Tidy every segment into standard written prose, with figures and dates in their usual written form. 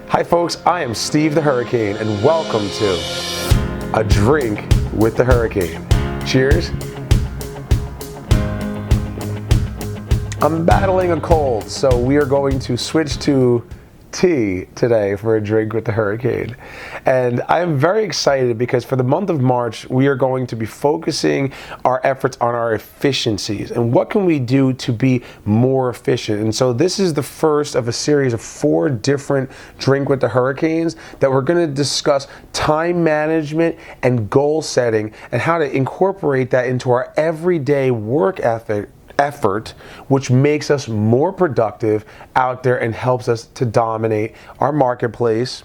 Hi folks, I am Steve the Hurricane and welcome to A Drink with the Hurricane. Cheers. I'm battling a cold, so we are going to switch to tea today for a drink with the Hurricane. And I am very excited because for the month of March, we are going to be focusing our efforts on our efficiencies and what can we do to be more efficient. And so this is the first of a series of 4 different Drink with the Hurricanes that we're going to discuss time management and goal setting and how to incorporate that into our everyday work effort, which makes us more productive out there and helps us to dominate our marketplace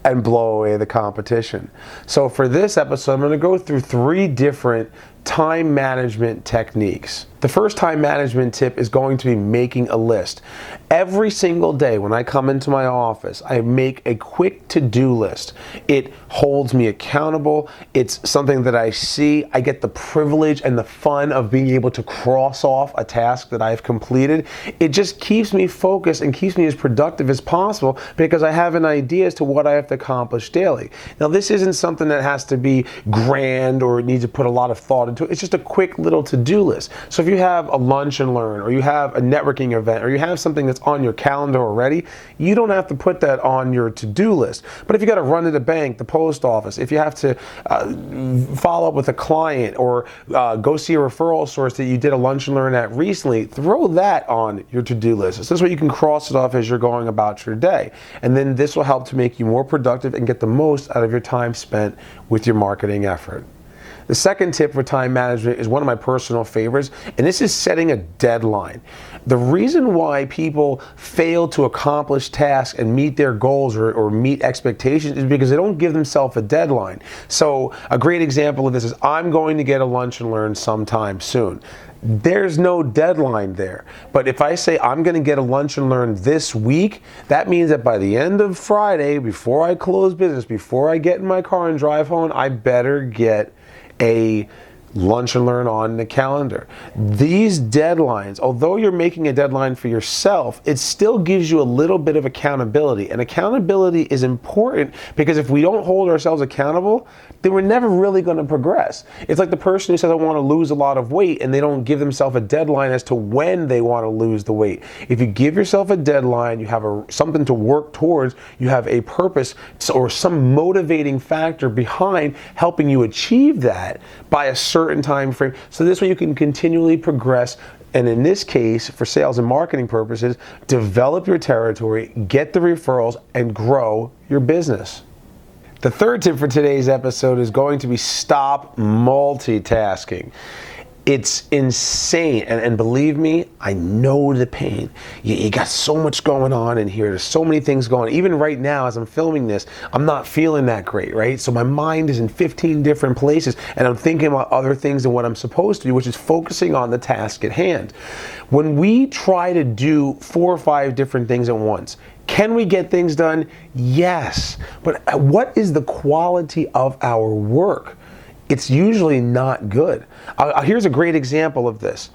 and blow away the competition. So for this episode, I'm going to go through 3 different time management techniques. The first time management tip is going to be making a list. Every single day when I come into my office, I make a quick to-do list. It holds me accountable. It's something that I see. I get the privilege and the fun of being able to cross off a task that I've completed. It just keeps me focused and keeps me as productive as possible because I have an idea as to what I have to accomplish daily. Now, this isn't something that has to be grand or it needs to put a lot of thought into it. It's just a quick little to-do list. So if you have a lunch and learn, or you have a networking event, or you have something that's on your calendar already, you don't have to put that on your to-do list. But if you got to run to the bank, the post office, if you have to follow up with a client or go see a referral source that you did a lunch and learn at recently, throw that on your to-do list. So this way you can cross it off as you're going about your day. And then this will help to make you more productive and get the most out of your time spent with your marketing effort. The second tip for time management is one of my personal favorites, and this is setting a deadline. The reason why people fail to accomplish tasks and meet their goals or meet expectations is because they don't give themselves a deadline. So a great example of this is I'm going to get a lunch and learn sometime soon. There's no deadline there. But if I say I'm going to get a lunch and learn this week, that means that by the end of Friday, before I close business, before I get in my car and drive home, I better get a lunch and learn on the calendar. These deadlines, although you're making a deadline for yourself, it still gives you a little bit of accountability. And accountability is important because if we don't hold ourselves accountable, then we're never really going to progress. It's like the person who says, I want to lose a lot of weight, and they don't give themselves a deadline as to when they want to lose the weight. If you give yourself a deadline, you have something to work towards, you have a purpose or some motivating factor behind helping you achieve that by a certain time frame. So this way you can continually progress. And in this case, for sales and marketing purposes, develop your territory, get the referrals, and grow your business. The third tip for today's episode is going to be stop multitasking. It's insane, and believe me, I know the pain. You got so much going on in here. There's so many things going on. Even right now, as I'm filming this, I'm not feeling that great, right? So my mind is in 15 different places, and I'm thinking about other things than what I'm supposed to do, which is focusing on the task at hand. When we try to do 4 or 5 different things at once, can we get things done? Yes. But what is the quality of our work? It's usually not good. Here's a great example of this.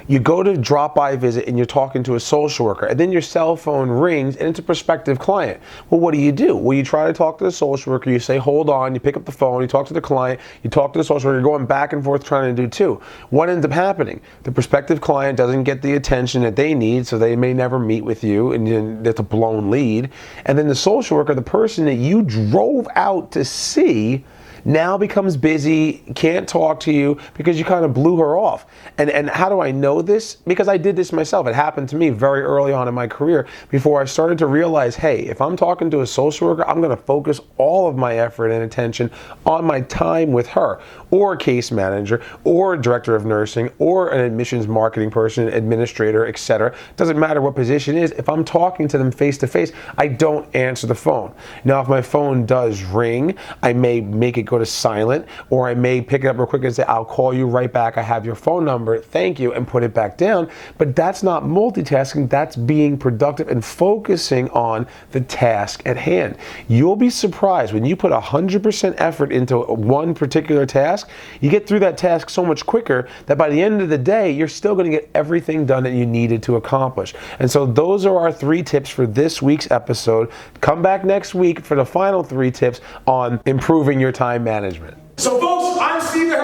You go to drop-by visit and you're talking to a social worker, and then your cell phone rings and it's a prospective client. Well, what do? Well, you try to talk to the social worker, you say, hold on, you pick up the phone, you talk to the client, you talk to the social worker, you're going back and forth trying to do 2. What ends up happening? The prospective client doesn't get the attention that they need, so they may never meet with you, and then that's a blown lead. And then the social worker, the person that you drove out to see, now becomes busy, can't talk to you because you kind of blew her off. And how do I know this? Because I did this myself. It happened to me very early on in my career before I started to realize, hey, if I'm talking to a social worker, I'm going to focus all of my effort and attention on my time with her, or a case manager, or a director of nursing, or an admissions marketing person, administrator, etc. Doesn't matter what position it is. If I'm talking to them face to face, I don't answer the phone. Now, if my phone does ring, I may make it go to silent, or I may pick it up real quick and say, I'll call you right back. I have your phone number. Thank you, and put it back down. But that's not multitasking. That's being productive and focusing on the task at hand. You'll be surprised when you put 100% effort into one particular task, you get through that task so much quicker that by the end of the day, you're still going to get everything done that you needed to accomplish. And so those are our 3 tips for this week's episode. Come back next week for the final 3 tips on improving your time management. So folks, I'm Steve the